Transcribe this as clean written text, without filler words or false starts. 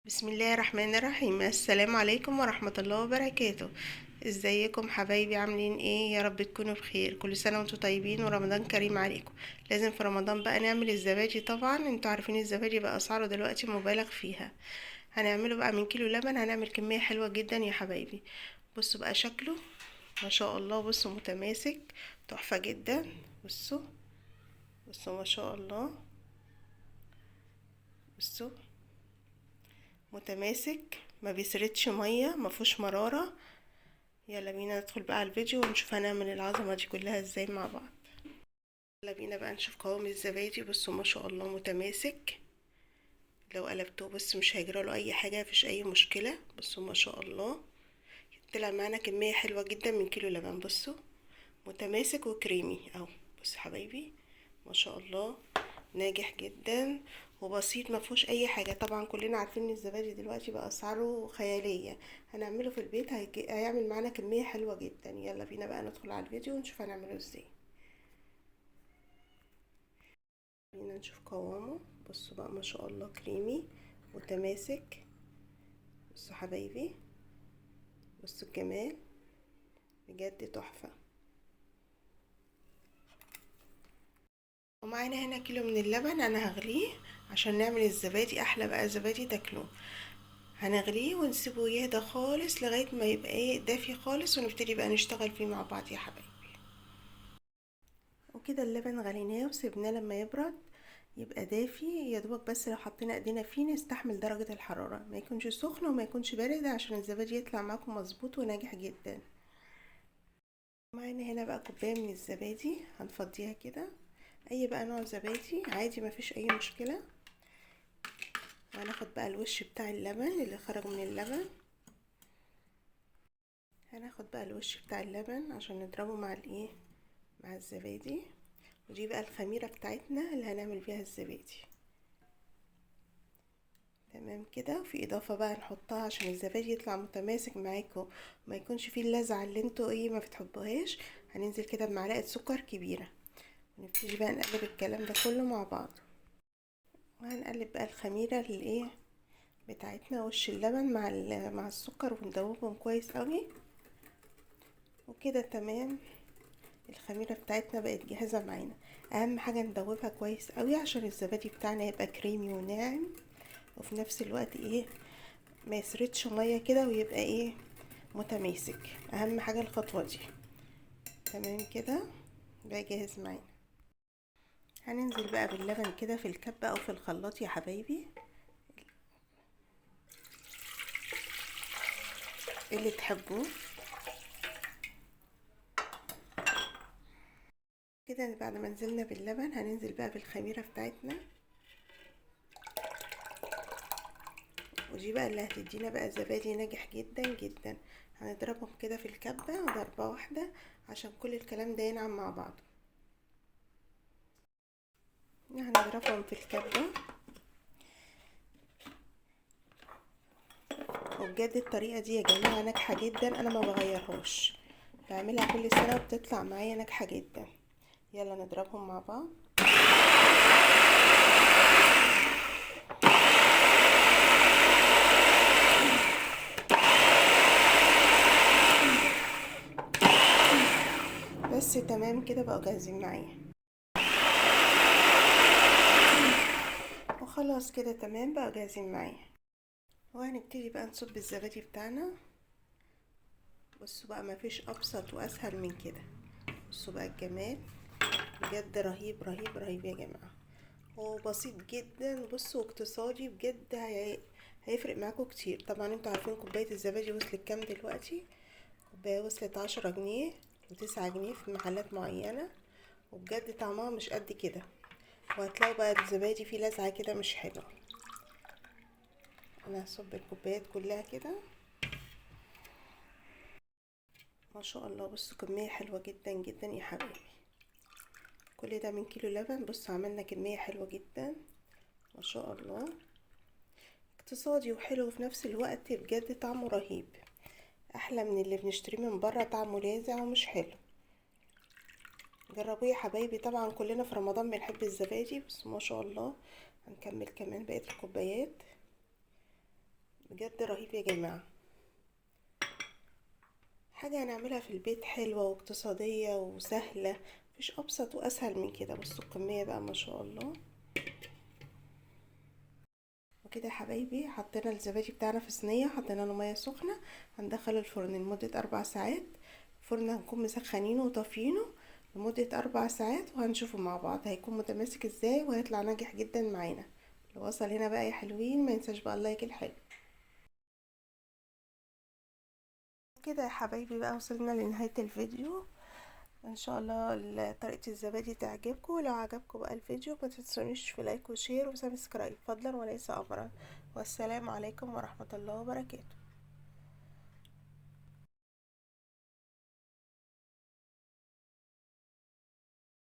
بسم الله الرحمن الرحيم. السلام عليكم ورحمة الله وبركاته. ازيكم حبايبي؟ عاملين ايه؟ يا رب تكونوا بخير. كل سنة وانتم طيبين ورمضان كريم عليكم. لازم في رمضان بقى نعمل الزبادي. طبعا انتوا عارفين الزبادي بقى اسعاره دلوقتي مبالغ فيها. هنعمله بقى من كيلو لبن. هنعمل كمية حلوة جدا يا حبايبي. بصوا بقى شكله ما شاء الله. بصوا متماسك تحفة جدا. بصوا بصوا ما شاء الله. بصوا متماسك، ما بيسردش ميه، ما فيهوش مراره. يلا بينا ندخل بقى على الفيديو ونشوف هنعمل العظمه دي كلها ازاي مع بعض. يلا بينا بقى نشوف قوام الزبادي. بصوا ما شاء الله متماسك. لو قلبتوه بس مش هيجرى له اي حاجه، مفيش اي مشكله. بصوا ما شاء الله. طلع معانا كميه حلوه جدا من كيلو لبن. بصوا متماسك وكريمي اهو. بصوا حبايبي ما شاء الله، ناجح جدا وبسيط، ما فيهوش اي حاجه. طبعا كلنا عارفين ان الزبادي دلوقتي بقى اسعاره خياليه. هنعمله في البيت هيعمل معانا كميه حلوه جدا. يلا بينا بقى ندخل على الفيديو ونشوف هنعمله ازاي. بينا نشوف قوامه. بصوا بقى ما شاء الله كريمي متماسك. بصوا حبايبي، بصوا الجمال، بجد تحفه. ومعانا هنا كيلو من اللبن. انا هغليه عشان نعمل الزبادي احلى بقى زبادي تاكلوه. هنغليه ونسيبه يهدى خالص لغاية ما يبقى ايه دافي خالص، ونبتدي بقى نشتغل فيه مع بعض يا حبايبي. وكده اللبن غليناه وسيبناه لما يبرد يبقى دافي يا دوبك. بس لو حطينا ايدينا فيه نستحمل درجة الحرارة، ما يكونش سخن وما يكونش بارد عشان الزبادي يطلع معاكم مظبوط وناجح جدا. معانا هنا بقى كوباية من الزبادي هنفضيها كده. اي بقى نوع زبادي عادي، ما فيش اي مشكلة. وهناخد بقى الوش بتاع اللبن اللي خرج من اللبن. هناخد بقى الوش بتاع اللبن عشان نضربه مع الايه، مع الزبادي. ودي بقى الخميرة بتاعتنا اللي هنعمل بيها الزبادي. تمام كده. وفي اضافة بقى نحطها عشان الزبادي يطلع متماسك معاكم، ما يكونش فيه اللذعة اللي انتوا ايه ما بتحبوهاش. هننزل كده بمعلقة سكر كبيرة، ونبتدي بقى نقلب الكلام ده كله مع بعض. وهنقلب بقى الخميرة الايه بتاعتنا، وش اللبن مع السكر، وندوبهم كويس قوي. وكده تمام. الخميرة بتاعتنا بقت جاهزة معانا. اهم حاجة ندوبها كويس قوي عشان الزبادي بتاعنا يبقى كريمي وناعم، وفي نفس الوقت ايه ما يسردش مية كده، ويبقى ايه متماسك. اهم حاجة الخطوة دي. تمام كده بقى جاهز معانا. هننزل بقى باللبن كده في الكبة او في الخلاط يا حبايبي، اللي تحبوه. كده بعد ما نزلنا باللبن هننزل بقى بالخميرة بتاعتنا. ودي بقى اللي هتدينا بقى زبادي ناجح جدا جدا. هنضربهم كده في الكبة ضربة واحدة عشان كل الكلام ده ينعم مع بعض. هنضربهم في الكبة. وبجد الطريقة دي يا جماعة ناجحة جدا، انا ما بغيرهاش، بعملها كل سنة وبتطلع معايا ناجحة جدا. يلا نضربهم مع بعض. بس تمام كده بقوا جاهزين معايا. وخلاص كده تمام بقوا جاهزين معايا. وهنبتدي بقى نصب الزبادي بتاعنا. بصوا بقى مفيش ابسط واسهل من كده. بصوا بقى الجمال، بجد رهيب رهيب رهيب يا جماعة. هو بسيط جدا. بصوا اقتصادي بجد، هيفرق معاكم كتير. طبعا انتوا عارفين كوباية الزبادي وصلت كام دلوقتي؟ كوباية وصلت 10 جنيه و9 جنيه في محلات معينة، وبجد طعمها مش قد كده. وهتلاقوا بقى الزبادي فيه لذعة كده مش حلوة. انا هصب الكوبايات كلها كده. ما شاء الله بصوا كمية حلوة جدا جدا يا حبايبي. كل ده من كيلو لبن. بصوا عملنا كمية حلوة جدا ما شاء الله. اقتصادي وحلو في نفس الوقت، بجد طعمه رهيب، احلى من اللي بنشتريه من بره، طعمه لاذع ومش حلو. جربوه يا حبايبي. طبعا كلنا في رمضان بنحب الزبادي. بس ما شاء الله هنكمل كمان بقية الكوبايات. بجد رهيب يا جماعة. حاجة هنعملها في البيت حلوة واقتصادية وسهلة، مفيش ابسط واسهل من كده. بصوا الكمية بقى ما شاء الله. وكده يا حبايبي حطينا الزبادي بتاعنا في صينية، حطينا له مية سخنة، هندخله الفرن لمدة 4 ساعات. الفرن هنكون مسخنينه وطافيينه لمدة 4 ساعات، وهنشوفه مع بعض هيكون متماسك ازاي وهيطلع ناجح جدا معانا. لو وصل هنا بقى يا حلوين ما ينساش بقى اللايك الحلو. كده يا حبايبي بقى وصلنا لنهاية الفيديو. ان شاء الله طريقة الزبادي تعجبكم. ولو عجبكم بقى الفيديو ما تنسونيش في لايك وشير وسبسكرايب فضلا وليس امرا. والسلام عليكم ورحمة الله وبركاته.